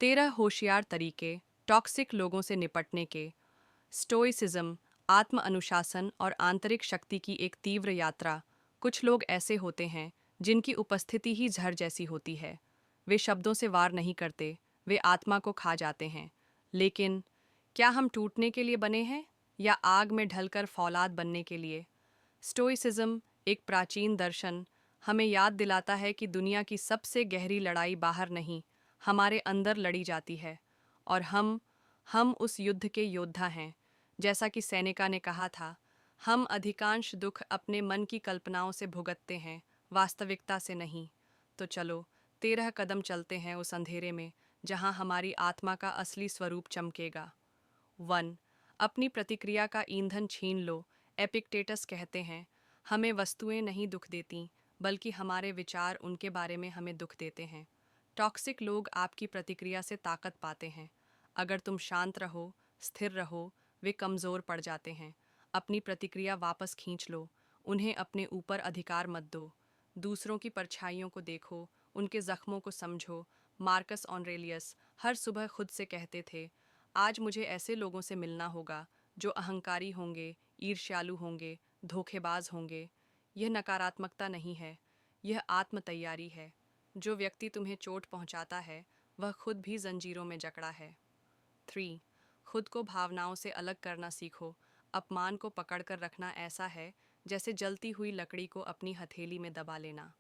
13 होशियार तरीके टॉक्सिक लोगों से निपटने के। स्टोइसिज्म, आत्म अनुशासन और आंतरिक शक्ति की एक तीव्र यात्रा। कुछ लोग ऐसे होते हैं जिनकी उपस्थिति ही जहर जैसी होती है। वे शब्दों से वार नहीं करते, वे आत्मा को खा जाते हैं। लेकिन क्या हम टूटने के लिए बने हैं या आग में ढलकर फौलाद बनने के लिए? स्टोइसिज्म, एक प्राचीन दर्शन, हमें याद दिलाता है कि दुनिया की सबसे गहरी लड़ाई बाहर नहीं, हमारे अंदर लड़ी जाती है। और हम उस युद्ध के योद्धा हैं। जैसा कि सेनेका ने कहा था, हम अधिकांश दुख अपने मन की कल्पनाओं से भुगतते हैं, वास्तविकता से नहीं। तो चलो 13 कदम चलते हैं उस अंधेरे में जहां हमारी आत्मा का असली स्वरूप चमकेगा। 1. अपनी प्रतिक्रिया का ईंधन छीन लो। एपिक्टेटस कहते हैं, हमें वस्तुएं नहीं दुख देती, बल्कि हमारे विचार उनके बारे में हमें दुख देते हैं। टॉक्सिक लोग आपकी प्रतिक्रिया से ताकत पाते हैं। अगर तुम शांत रहो, स्थिर रहो, वे कमज़ोर पड़ जाते हैं। अपनी प्रतिक्रिया वापस खींच लो, उन्हें अपने ऊपर अधिकार मत दो। दूसरों की परछाइयों को देखो, उनके जख्मों को समझो। मार्कस ऑनरेलियस हर सुबह खुद से कहते थे, आज मुझे ऐसे लोगों से मिलना होगा जो अहंकारी होंगे, ईर्ष्यालु होंगे, धोखेबाज होंगे। यह नकारात्मकता नहीं है, यह आत्म तैयारी है। जो व्यक्ति तुम्हें चोट पहुंचाता है, वह खुद भी जंजीरों में जकड़ा है। 3. खुद को भावनाओं से अलग करना सीखो। अपमान को पकड़कर रखना ऐसा है जैसे जलती हुई लकड़ी को अपनी हथेली में दबा लेना।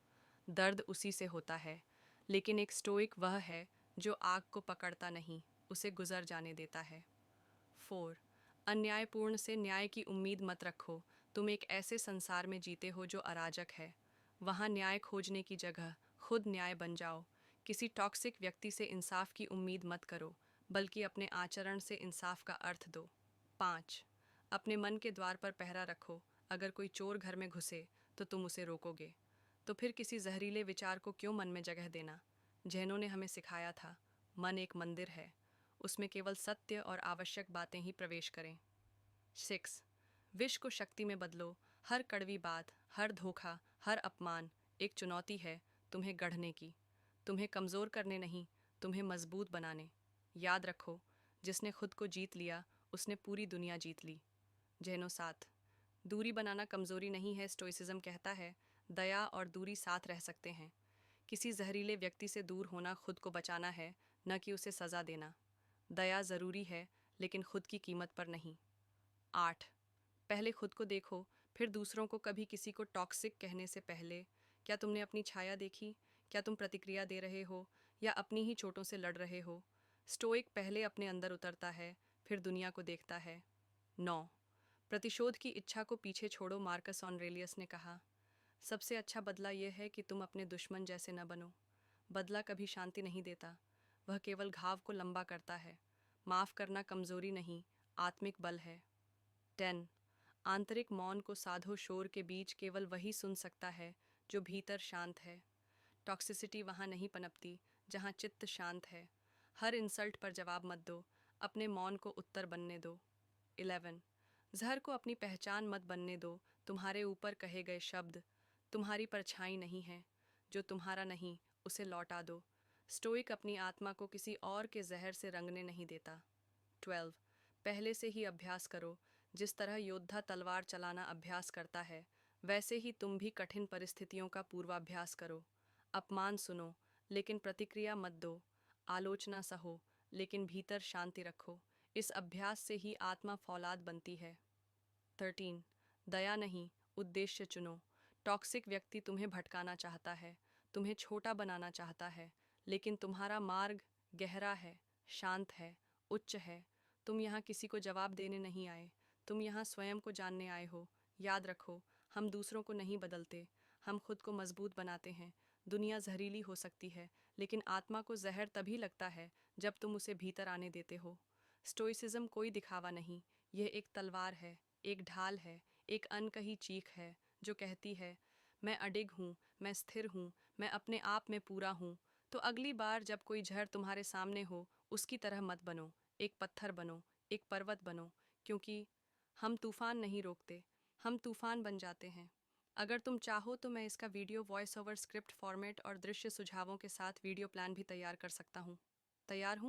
दर्द उसी से होता है, लेकिन एक स्टोइक वह है जो आग को पकड़ता नहीं, उसे गुजर जाने देता है। 4. अन्यायपूर्ण से न्याय की उम्मीद मत रखो। तुम एक ऐसे संसार में जीते हो जो अराजक है। वहाँ न्याय खोजने की जगह खुद न्याय बन जाओ। किसी टॉक्सिक व्यक्ति से इंसाफ की उम्मीद मत करो, बल्कि अपने आचरण से इंसाफ का अर्थ दो। 5. अपने मन के द्वार पर पहरा रखो। अगर कोई चोर घर में घुसे तो तुम उसे रोकोगे, तो फिर किसी जहरीले विचार को क्यों मन में जगह देना? जैनों ने हमें सिखाया था, मन एक मंदिर है, उसमें केवल सत्य और आवश्यक बातें ही प्रवेश करें। 6. विष को शक्ति में बदलो। हर कड़वी बात, हर धोखा, हर अपमान एक चुनौती है तुम्हें गढ़ने की। तुम्हें कमज़ोर करने नहीं, तुम्हें मजबूत बनाने। याद रखो, जिसने खुद को जीत लिया उसने पूरी दुनिया जीत ली। जैनो 7. दूरी बनाना कमज़ोरी नहीं है, स्टोइसिज्म कहता है, दया और दूरी साथ रह सकते हैं। किसी जहरीले व्यक्ति से दूर होना खुद को बचाना है, न कि उसे सज़ा देना। दया ज़रूरी है, लेकिन खुद की कीमत पर नहीं। 8. पहले खुद को देखो, फिर दूसरों को। कभी किसी को टॉक्सिक कहने से पहले क्या तुमने अपनी छाया देखी? क्या तुम प्रतिक्रिया दे रहे हो या अपनी ही चोटों से लड़ रहे हो? स्टोइक पहले अपने अंदर उतरता है, फिर दुनिया को देखता है। 9. प्रतिशोध की इच्छा को पीछे छोड़ो। मार्कस ऑनरेलियस ने कहा, सबसे अच्छा बदला यह है कि तुम अपने दुश्मन जैसे न बनो। बदला कभी शांति नहीं देता, वह केवल घाव को लंबा करता है। माफ़ करना कमज़ोरी नहीं, आत्मिक बल है। 10. आंतरिक मौन को साधो। शोर के बीच केवल वही सुन सकता है जो भीतर शांत है। टॉक्सिसिटी वहाँ नहीं पनपती जहाँ चित्त शांत है। हर इंसल्ट पर जवाब मत दो, अपने मौन को उत्तर बनने दो। 11. जहर को अपनी पहचान मत बनने दो। तुम्हारे ऊपर कहे गए शब्द तुम्हारी परछाई नहीं है। जो तुम्हारा नहीं, उसे लौटा दो। स्टोइक अपनी आत्मा को किसी और के जहर से रंगने नहीं देता। 12. पहले से ही अभ्यास करो। जिस तरह योद्धा तलवार चलाना अभ्यास करता है, वैसे ही तुम भी कठिन परिस्थितियों का पूर्वाभ्यास करो। अपमान सुनो, लेकिन प्रतिक्रिया मत दो। आलोचना सहो, लेकिन भीतर शांति रखो। इस अभ्यास से ही आत्मा फौलाद बनती है। 13. दया नहीं, उद्देश्य चुनो। टॉक्सिक व्यक्ति तुम्हें भटकाना चाहता है, तुम्हें छोटा बनाना चाहता है, लेकिन तुम्हारा मार्ग गहरा है, शांत है, उच्च है। तुम यहाँ किसी को जवाब देने नहीं आए, तुम यहाँ स्वयं को जानने आए हो। याद रखो, हम दूसरों को नहीं बदलते, हम खुद को मजबूत बनाते हैं। दुनिया जहरीली हो सकती है, लेकिन आत्मा को जहर तभी लगता है जब तुम उसे भीतर आने देते हो। स्टोइसिज्म कोई दिखावा नहीं, यह एक तलवार है, एक ढाल है, एक अनकही चीख है जो कहती है, मैं अडिग हूँ, मैं स्थिर हूँ, मैं अपने आप में पूरा हूँ। तो अगली बार जब कोई जहर तुम्हारे सामने हो, उसकी तरह मत बनो। एक पत्थर बनो, एक पर्वत बनो, क्योंकि हम तूफान नहीं रोकते, हम तूफान बन जाते हैं। अगर तुम चाहो तो मैं इसका video voice over script format और दृश्य सुझावों के साथ वीडियो प्लान भी तैयार कर सकता हूँ। तैयार हूँ।